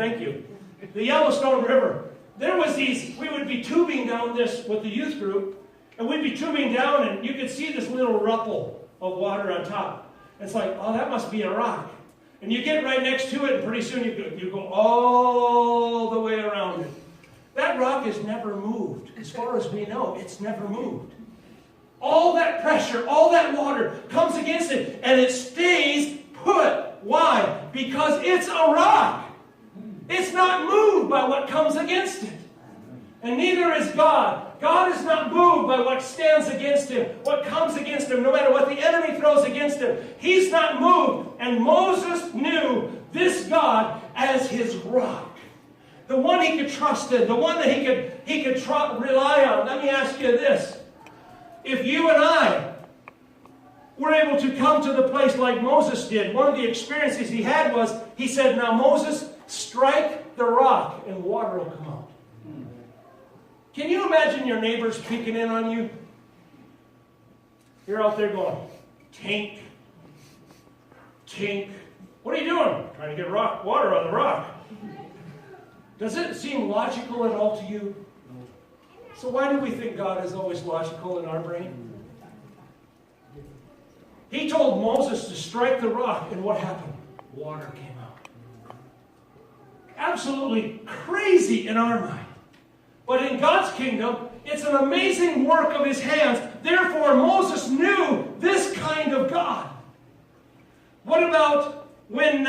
thank you. The Yellowstone River. There was these, we would be tubing down this with the youth group, and we'd be tubing down, and you could see this little ripple of water on top. It's like, oh, that must be a rock. And you get right next to it, and pretty soon you go all the way around it. That rock has never moved. As far as we know, it's never moved. All that pressure, all that water comes against it, and it stays put. Why? Because it's a rock. It's not moved by what comes against it. And neither is God. God is not moved by what stands against him, what comes against him, no matter what the enemy throws against him. He's not moved. And Moses knew this God as his rock. The one he could trust in, the one that he could rely on. Let me ask you this. If you and I were able to come to the place like Moses did, one of the experiences he had was, he said, now Moses, strike the rock and water will come out. Can you imagine your neighbors peeking in on you? You're out there going, tink, tink. What are you doing? Trying to get water on the rock. Does it seem logical at all to you? So why do we think God is always logical in our brain? He told Moses to strike the rock, and what happened? Water came out. Absolutely crazy in our mind. But in God's kingdom, it's an amazing work of his hands. Therefore, Moses knew this kind of God. What about when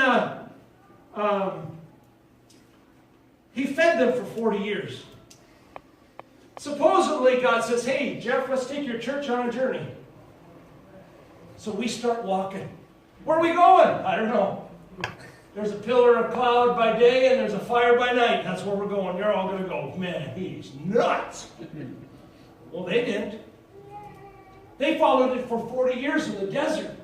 he fed them for 40 years? Supposedly, God says, hey, Jeff, let's take your church on a journey. So we start walking. Where are we going? I don't know. There's a pillar of cloud by day and there's a fire by night. That's where we're going. You're all going to go, man, he's nuts. Well, they didn't. They followed it for 40 years in the desert.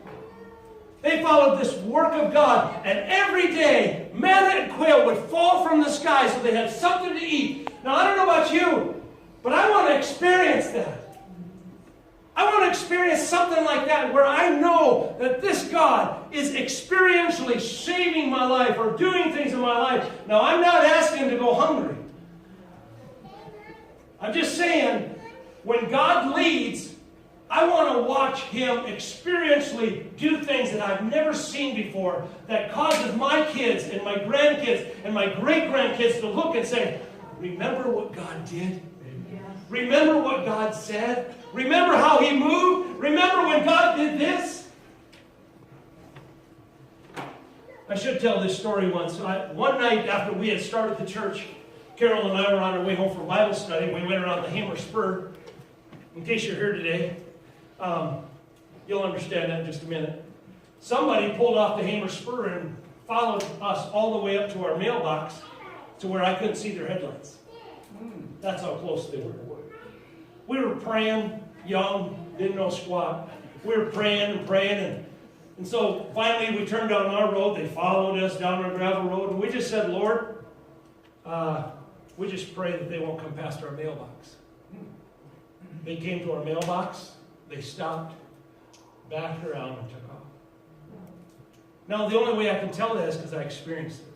They followed this work of God, and every day, manna and quail would fall from the sky so they had something to eat. Now, I don't know about you, but I want to experience that. I want to experience something like that where I know that this God is experientially saving my life or doing things in my life. Now, I'm not asking to go hungry. I'm just saying, when God leads, I want to watch him experientially do things that I've never seen before that causes my kids and my grandkids and my great-grandkids to look and say, remember what God did? Remember what God said? Remember how he moved? Remember when God did this? I should tell this story once. One night after we had started the church, Carol and I were on our way home from Bible study. We went around the Hamer Spur. In case you're here today, you'll understand that in just a minute. Somebody pulled off the Hamer Spur and followed us all the way up to our mailbox to where I couldn't see their headlights. That's how close they were. We were praying, young, didn't know squat. We were praying and praying, and so finally we turned down our road. They followed us down our gravel road, and we just said, Lord, we just pray that they won't come past our mailbox. They came to our mailbox, they stopped, backed around, and took off. Now, the only way I can tell that is because I experienced it.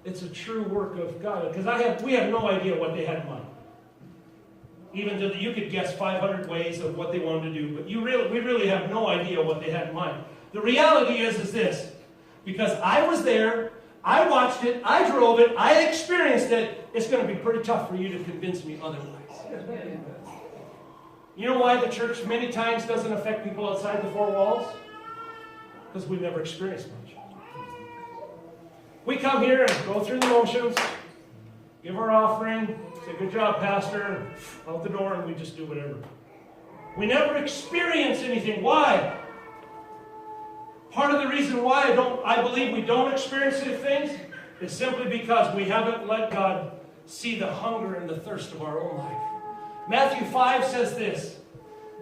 It's a true work of God, because we have no idea what they had in mind. Even though you could guess 500 ways of what they wanted to do, but we really have no idea what they had in mind. The reality is this, because I was there, I watched it, I drove it, I experienced it, it's going to be pretty tough for you to convince me otherwise. You know why the church many times doesn't affect people outside the four walls? Because we've never experienced much. We come here and go through the motions, give our offering, say, good job, Pastor, out the door, and we just do whatever. We never experience anything. Why? Part of the reason why I believe we don't experience these things is simply because we haven't let God see the hunger and the thirst of our own life. Matthew 5 says this,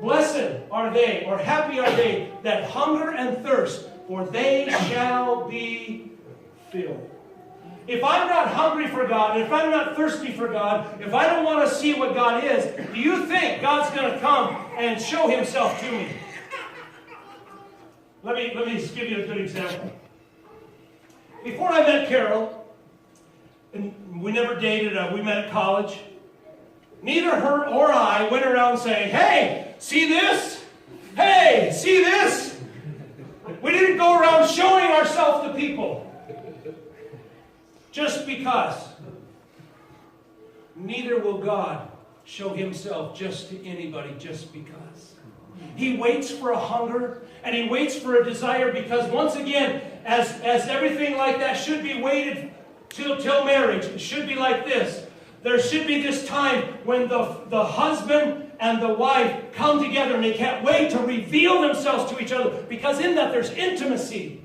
blessed are they, or happy are they, that hunger and thirst, for they shall be filled. If I'm not hungry for God, if I'm not thirsty for God, if I don't want to see what God is, do you think God's going to come and show himself to me? Let me just give you a good example. Before I met Carol, and we never dated, we met at college, neither her or I went around saying, hey, see this? Hey, see this? We didn't go around showing ourselves to people. Just because. Neither will God show himself just to anybody just because. He waits for a hunger and he waits for a desire, because once again, as everything like that should be waited till marriage, it should be like this. There should be this time when the husband and the wife come together and they can't wait to reveal themselves to each other, because in that there's intimacy.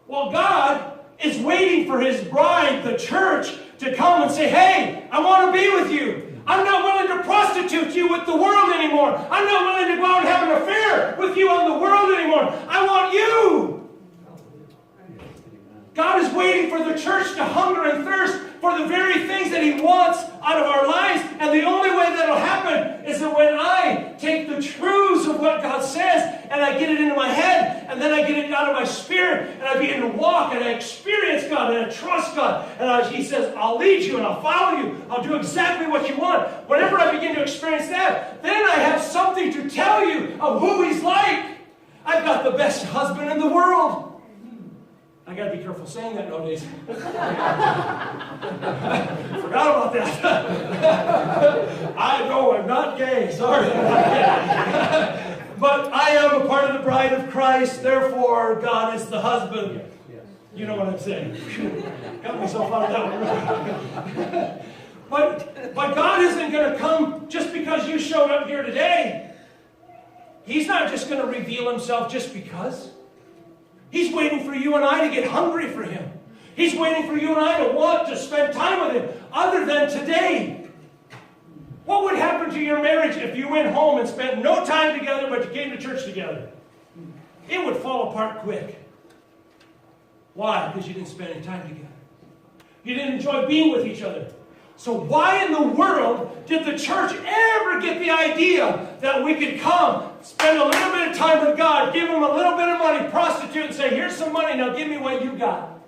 Well, God is waiting for his bride, the church, to come and say, hey, I want to be with you. I'm not willing to prostitute you with the world anymore. I'm not willing to go out and have an affair with you on the world anymore. I want you. God is waiting for the church to hunger and thirst for the very things that he wants out of our lives. And the only way that'll happen is that when I take the truths of what God says and I get it into my head, and then I get it out of my spirit, and I begin to walk and I experience God and I trust God. And he says, I'll lead you and I'll follow you. I'll do exactly what you want. Whenever I begin to experience that, then I have something to tell you of who he's like. I've got the best husband in the world. I got to be careful saying that nowadays. Forgot about that. I know I'm not gay. Sorry. But I am a part of the bride of Christ. Therefore, God is the husband. You know what I'm saying. Got myself out of that one. But God isn't going to come just because you showed up here today. He's not just going to reveal himself just because. He's waiting for you and I to get hungry for him. He's waiting for you and I to want to spend time with him other than today. What would happen to your marriage if you went home and spent no time together but you came to church together? It would fall apart quick. Why? Because you didn't spend any time together. You didn't enjoy being with each other. So why in the world did the church ever get the idea that we could come, spend a little bit of time with God, give him a little bit of money, prostitute, and say, here's some money, now give me what you got?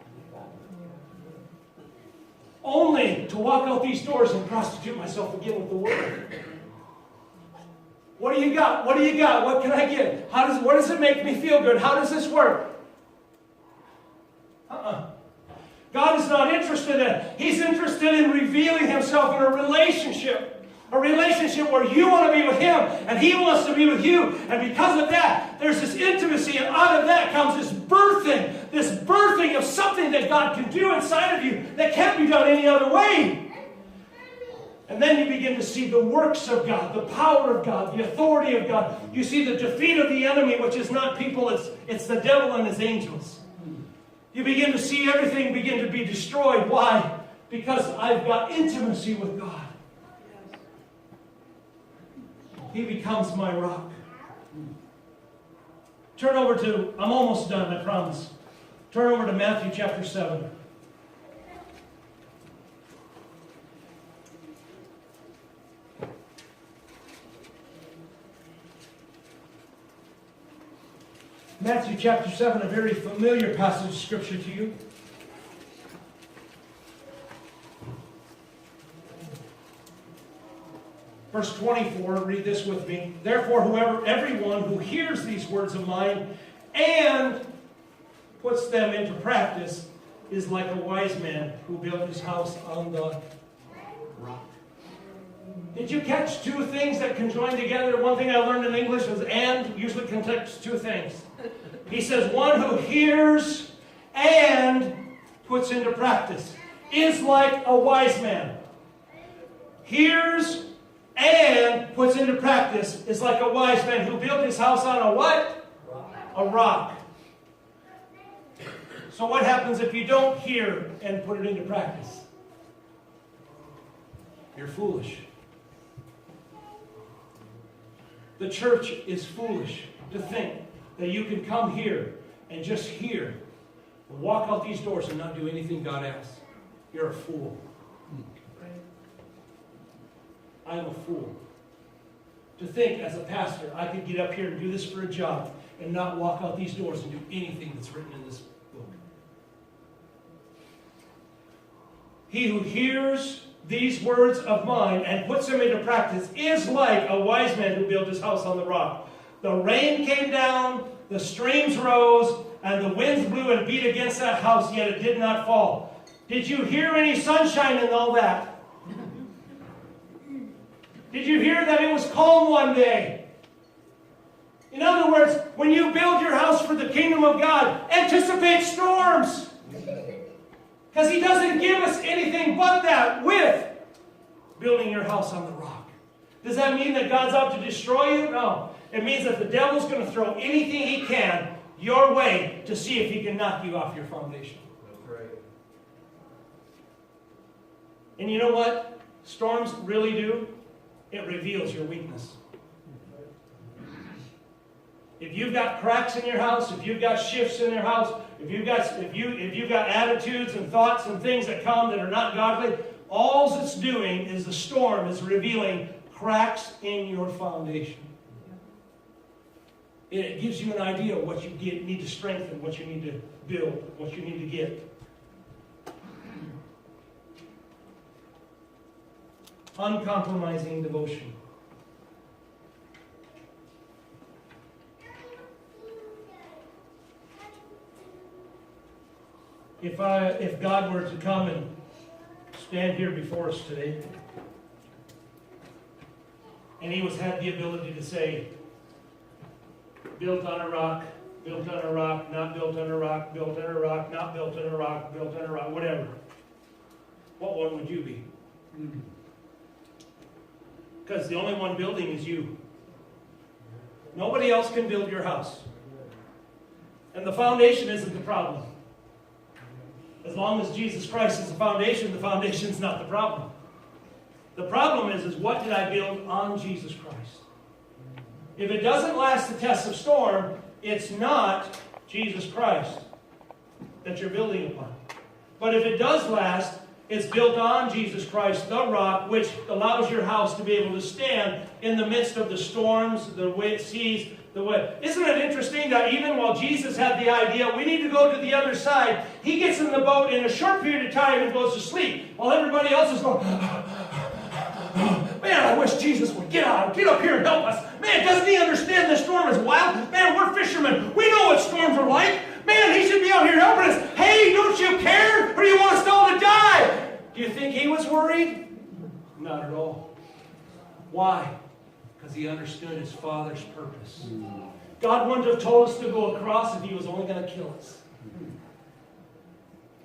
Only to walk out these doors and prostitute myself again with the world. What do you got? What do you got? What can I get? What does it make me feel good? How does this work? God is not interested in it. He's interested in revealing himself in a relationship. A relationship where you want to be with him and he wants to be with you. And because of that, there's this intimacy, and out of that comes this birthing of something that God can do inside of you that can't be done any other way. And then you begin to see the works of God, the power of God, the authority of God. You see the defeat of the enemy, which is not people, it's the devil and his angels. You begin to see everything begin to be destroyed. Why? Because I've got intimacy with God. He becomes my rock. Turn over to, I'm almost done, I promise. Turn over to Matthew chapter 7. Matthew chapter 7, a very familiar passage of Scripture to you. Verse 24, read this with me. Therefore, everyone who hears these words of mine and puts them into practice is like a wise man who built his house on the rock. Did you catch two things that can join together? One thing I learned in English was and usually connects two things. He says one who hears and puts into practice is like a wise man. Hears and puts into practice is like a wise man who built his house on a what? A rock. So what happens if you don't hear and put it into practice? You're foolish. The church is foolish to think that you can come here and just hear and walk out these doors and not do anything God asks. You're a fool. I am a fool. To think as a pastor, I could get up here and do this for a job and not walk out these doors and do anything that's written in this book. He who hears these words of mine and puts them into practice is like a wise man who built his house on the rock. The rain came down, the streams rose, and the winds blew and beat against that house, yet it did not fall. Did you hear any sunshine in all that? Did you hear that it was calm one day? In other words, when you build your house for the kingdom of God, anticipate storms. Because He doesn't give us anything but that with building your house on the rock. Does that mean that God's out to destroy you? No. It means that the devil's going to throw anything he can your way to see if he can knock you off your foundation. That's right. And you know what storms really do? It reveals your weakness. If you've got cracks in your house, if you've got shifts in your house, if you've got attitudes and thoughts and things that come that are not godly, all it's doing is the storm is revealing cracks in your foundation. It gives you an idea of what you need to strengthen, what you need to build, what you need to get. Uncompromising devotion. If God were to come and stand here before us today, and He had the ability to say, built on a rock, built on a rock, not built on a rock, built on a rock, not built on a rock, built on a rock, whatever, what one would you be? Because the only one building is you. Nobody else can build your house. And the foundation isn't the problem. As long as Jesus Christ is the foundation's not the problem. The problem is what did I build on Jesus Christ? If it doesn't last the test of storm, it's not Jesus Christ that you're building upon. But if it does last, it's built on Jesus Christ, the rock, which allows your house to be able to stand in the midst of the storms, the seas, the way. Isn't it interesting that even while Jesus had the idea, we need to go to the other side, He gets in the boat in a short period of time and goes to sleep, while everybody else is going, man, I wish Jesus would get up here and help us. Man, doesn't He understand the storm is wild? Man, we're fishermen. We know what storms are like. Man, He should be out here helping us. Hey, don't you care? Or do you want us all to die? Do you think He was worried? Not at all. Why? Because He understood His Father's purpose. God wouldn't have told us to go across if He was only going to kill us.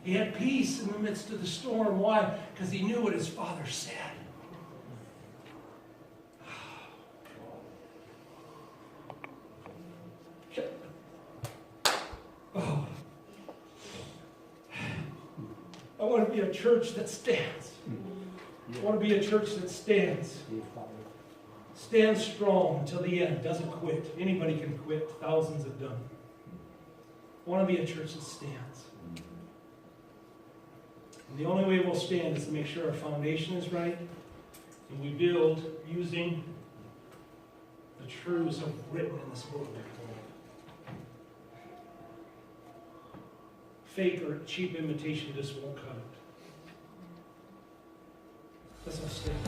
He had peace in the midst of the storm. Why? Because He knew what His Father said. Oh. I want to be a church that stands. I want to be a church that stands. Stands strong until the end. Doesn't quit. Anybody can quit. Thousands have done. I want to be a church that stands. And the only way we'll stand is to make sure our foundation is right, and we build using the truths written in this book. Fake or cheap imitation just won't cut it. Let's all stand.